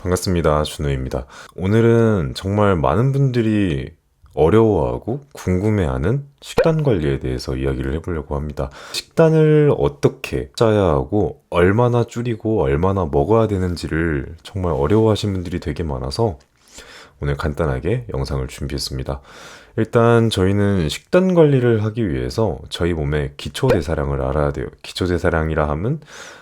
반갑습니다. 준호입니다. 오늘은 정말 많은 분들이 어려워하고 궁금해하는 식단 관리에 대해서 이야기를 해보려고 합니다. 식단을 어떻게 짜야 하고 얼마나 줄이고 얼마나 먹어야 되는지를 정말 어려워하시는 분들이 되게 많아서 오늘 간단하게 영상을 준비했습니다. 일단 저희는 식단 관리를 하기 위해서 저희 몸의 기초대사량을 알아야 돼요. 기초대사량이라 하면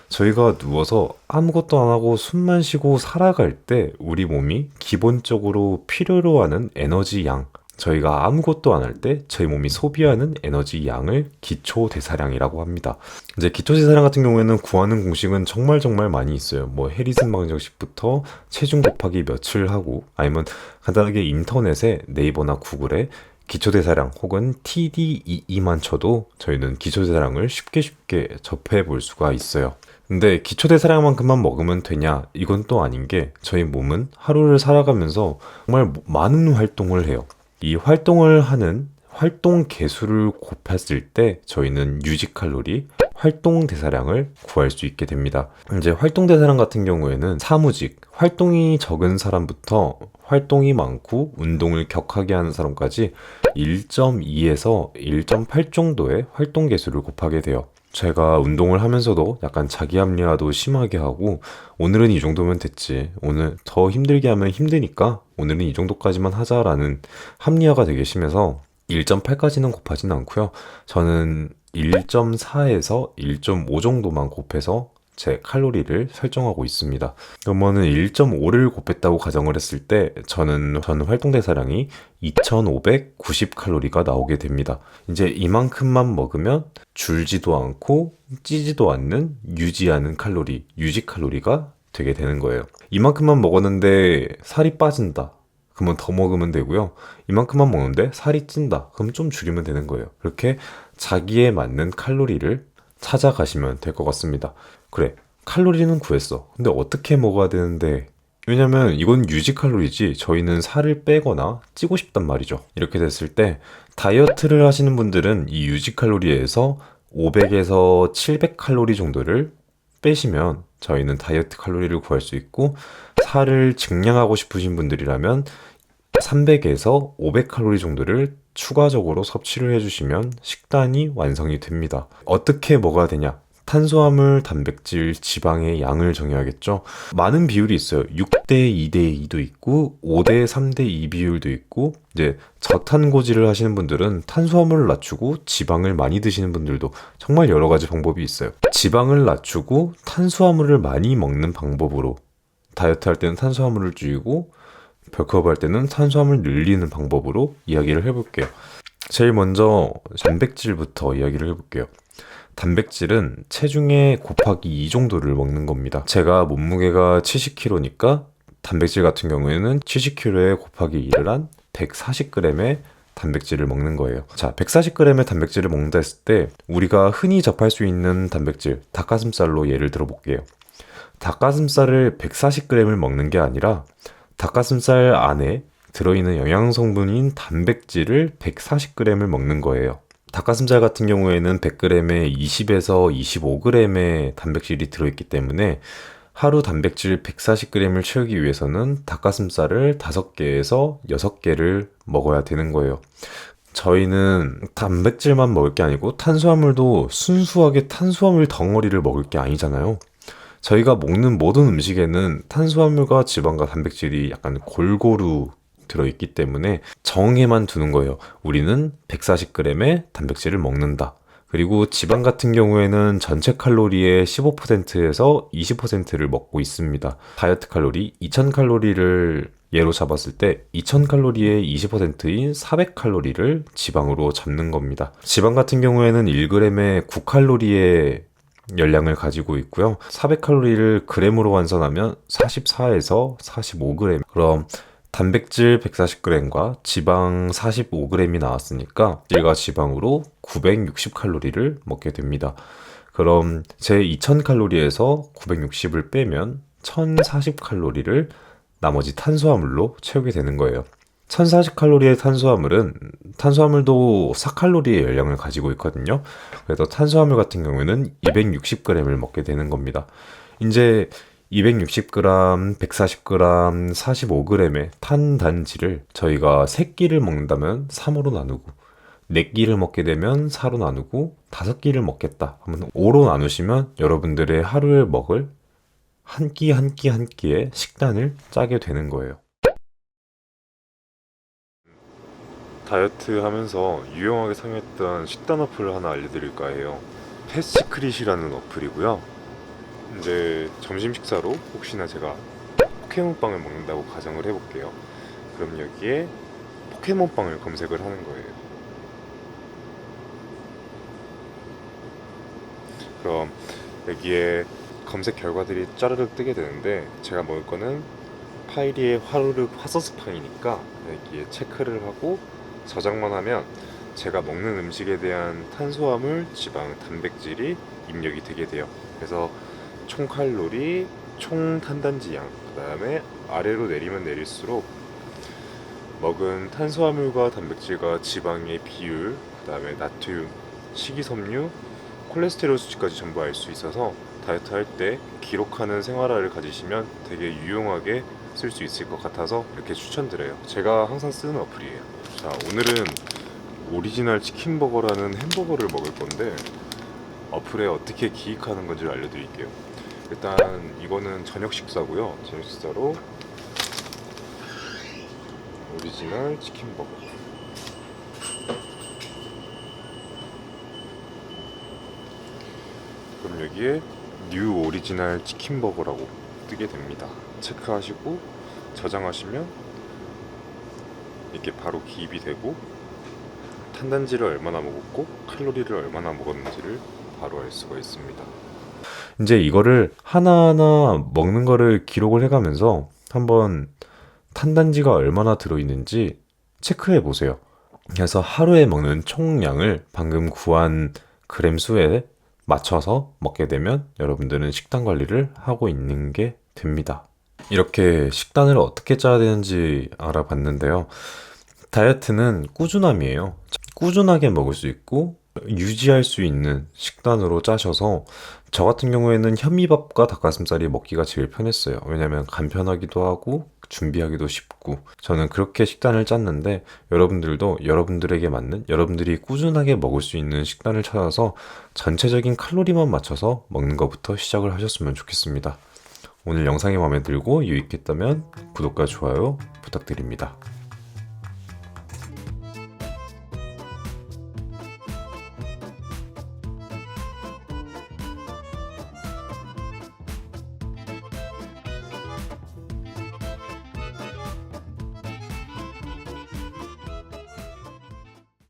저희가 누워서 아무것도 안 하고 숨만 쉬고 살아갈 때 우리 몸이 기본적으로 필요로 하는 에너지 양, 저희가 아무것도 안 할 때 저희 몸이 소비하는 에너지 양을 기초대사량이라고 합니다. 이제 기초대사량 같은 경우에는 구하는 공식은 정말 많이 있어요. 뭐 해리슨 방정식부터 체중 곱하기 며칠 하고, 아니면 간단하게 인터넷에 네이버나 구글에 기초대사량 혹은 TDEE만 쳐도 저희는 기초대사량을 쉽게 접해 볼 수가 있어요. 근데 기초대사량만큼만 먹으면 되냐? 이건 또 아닌 게, 저희 몸은 하루를 살아가면서 정말 많은 활동을 해요. 이 활동을 하는 활동 개수를 곱했을 때 저희는 유지 칼로리, 활동 대사량을 구할 수 있게 됩니다. 이제 활동 대사량 같은 경우에는 사무직, 활동이 적은 사람부터 활동이 많고 운동을 격하게 하는 사람까지 1.2에서 1.8 정도의 활동 개수를 곱하게 돼요. 제가 운동을 하면서도 약간 자기 합리화도 심하게 하고, 오늘은 이 정도면 됐지, 오늘 더 힘들게 하면 힘드니까 오늘은 이 정도까지만 하자라는 합리화가 되게 심해서 1.8까지는 곱하진 않고요. 저는 1.4에서 1.5 정도만 곱해서 제 칼로리를 설정하고 있습니다. 그러면은 1.5를 곱했다고 가정을 했을 때 저는 활동 대사량이 2590 칼로리가 나오게 됩니다. 이제 이만큼만 먹으면 줄지도 않고 찌지도 않는 유지하는 칼로리, 유지 칼로리가 되게 되는 거예요. 이만큼만 먹었는데 살이 빠진다, 그러면 더 먹으면 되고요. 이만큼만 먹는데 살이 찐다, 그럼 좀 줄이면 되는 거예요. 그렇게 자기에 맞는 칼로리를 찾아가시면 될 것 같습니다. 그래, 칼로리는 구했어. 근데 어떻게 먹어야 되는데? 왜냐면 이건 유지 칼로리지 저희는 살을 빼거나 찌고 싶단 말이죠. 이렇게 됐을 때 다이어트를 하시는 분들은 이 유지 칼로리에서 500에서 700 칼로리 정도를 빼시면 저희는 다이어트 칼로리를 구할 수 있고, 살을 증량하고 싶으신 분들이라면 300에서 500 칼로리 정도를 추가적으로 섭취를 해주시면 식단이 완성이 됩니다. 어떻게 먹어야 되냐? 탄수화물, 단백질, 지방의 양을 정해야겠죠. 많은 비율이 있어요. 6대 2대 2도 있고 5대 3대 2 비율도 있고, 이제 저탄고지를 하시는 분들은 탄수화물을 낮추고 지방을 많이 드시는 분들도 정말 여러 가지 방법이 있어요. 지방을 낮추고 탄수화물을 많이 먹는 방법으로 다이어트 할 때는 탄수화물을 줄이고, 벌크업 할 때는 탄수화물 늘리는 방법으로 이야기를 해볼게요. 제일 먼저 단백질부터 이야기를 해볼게요. 단백질은 체중의 곱하기 2 정도를 먹는 겁니다. 제가 몸무게가 70kg니까 단백질 같은 경우에는 70kg에 곱하기 2를 한 140g의 단백질을 먹는 거예요. 자, 140g의 단백질을 먹는다 했을 때 우리가 흔히 접할 수 있는 단백질, 닭가슴살로 예를 들어 볼게요. 닭가슴살을 140g을 먹는 게 아니라 닭가슴살 안에 들어있는 영양성분인 단백질을 140g을 먹는 거예요. 닭가슴살 같은 경우에는 100g에 20에서 25g의 단백질이 들어있기 때문에 하루 단백질 140g을 채우기 위해서는 닭가슴살을 5개에서 6개를 먹어야 되는 거예요. 저희는 단백질만 먹을 게 아니고 탄수화물도 순수하게 탄수화물 덩어리를 먹을 게 아니잖아요. 저희가 먹는 모든 음식에는 탄수화물과 지방과 단백질이 약간 골고루 들어있기 때문에 정해만 두는 거예요. 우리는 140g의 단백질을 먹는다. 그리고 지방 같은 경우에는 전체 칼로리의 15%에서 20%를 먹고 있습니다. 다이어트 칼로리 2000칼로리를 예로 잡았을 때 2000칼로리의 20%인 400칼로리를 지방으로 잡는 겁니다. 지방 같은 경우에는 1g에 9칼로리의 열량을 가지고 있고요. 400칼로리를 g으로 환산하면 44에서 45g. 그럼 단백질 140g과 지방 45g이 나왔으니까 질과 지방으로 960칼로리를 먹게 됩니다. 그럼 제 2000칼로리에서 960을 빼면 1040칼로리를 나머지 탄수화물로 채우게 되는 거예요. 1040칼로리의 탄수화물은 탄수화물도 4칼로리의 열량을 가지고 있거든요. 그래서 탄수화물 같은 경우에는 260g을 먹게 되는 겁니다. 이제 260g, 140g, 45g의 탄 단지를 저희가 3끼를 먹는다면 3으로 나누고 4끼를 먹게 되면 4로 나누고 5끼를 먹겠다 하면 5로 나누시면 여러분들의 하루에 먹을 한 끼 한 끼 한 끼의 식단을 짜게 되는 거예요. 다이어트 하면서 유용하게 사용했던 식단 어플을 하나 알려드릴까 해요. 패시크릿이라는 어플이고요. 이제 점심 식사로 혹시나 제가 포켓몬빵을 먹는다고 가정을 해볼게요. 그럼 여기에 포켓몬빵을 검색을 하는 거예요. 그럼 여기에 검색 결과들이 짜르륵 뜨게 되는데 제가 먹을 거는 파이리의 화루르 화서스팡이니까 여기에 체크를 하고 저장만 하면 제가 먹는 음식에 대한 탄수화물, 지방, 단백질이 입력이 되게 돼요. 그래서 총 칼로리, 총 탄단지 양, 그 다음에 아래로 내리면 내릴수록 먹은 탄수화물과 단백질과 지방의 비율, 그 다음에 나트륨, 식이섬유, 콜레스테롤 수치까지 전부 알 수 있어서 다이어트 할 때 기록하는 생활화를 가지시면 되게 유용하게 쓸 수 있을 것 같아서 이렇게 추천드려요. 제가 항상 쓰는 어플이에요. 자, 오늘은 오리지널 치킨버거라는 햄버거를 먹을 건데 어플에 어떻게 기획하는 건지를 알려드릴게요. 일단 이거는 저녁 식사고요. 저녁 식사로 오리지널 치킨버거. 그럼 여기에 뉴 오리지널 치킨버거라고 뜨게 됩니다. 체크하시고 저장하시면 이렇게 바로 기입이 되고 탄단지를 얼마나 먹었고 칼로리를 얼마나 먹었는지를 바로 알 수가 있습니다. 이제 이거를 하나하나 먹는 거를 기록을 해가면서 한번 탄단지가 얼마나 들어있는지 체크해 보세요. 그래서 하루에 먹는 총량을 방금 구한 그램 수에 맞춰서 먹게 되면 여러분들은 식단 관리를 하고 있는 게 됩니다. 이렇게 식단을 어떻게 짜야 되는지 알아봤는데요. 다이어트는 꾸준함이에요. 꾸준하게 먹을 수 있고 유지할 수 있는 식단으로 짜셔서 저 같은 경우에는 현미밥과 닭가슴살이 먹기가 제일 편했어요. 왜냐면 간편하기도 하고 준비하기도 쉽고 저는 그렇게 식단을 짰는데 여러분들도 여러분들에게 맞는 여러분들이 꾸준하게 먹을 수 있는 식단을 찾아서 전체적인 칼로리만 맞춰서 먹는 것부터 시작을 하셨으면 좋겠습니다. 오늘 영상이 마음에 들고 유익했다면 구독과 좋아요 부탁드립니다.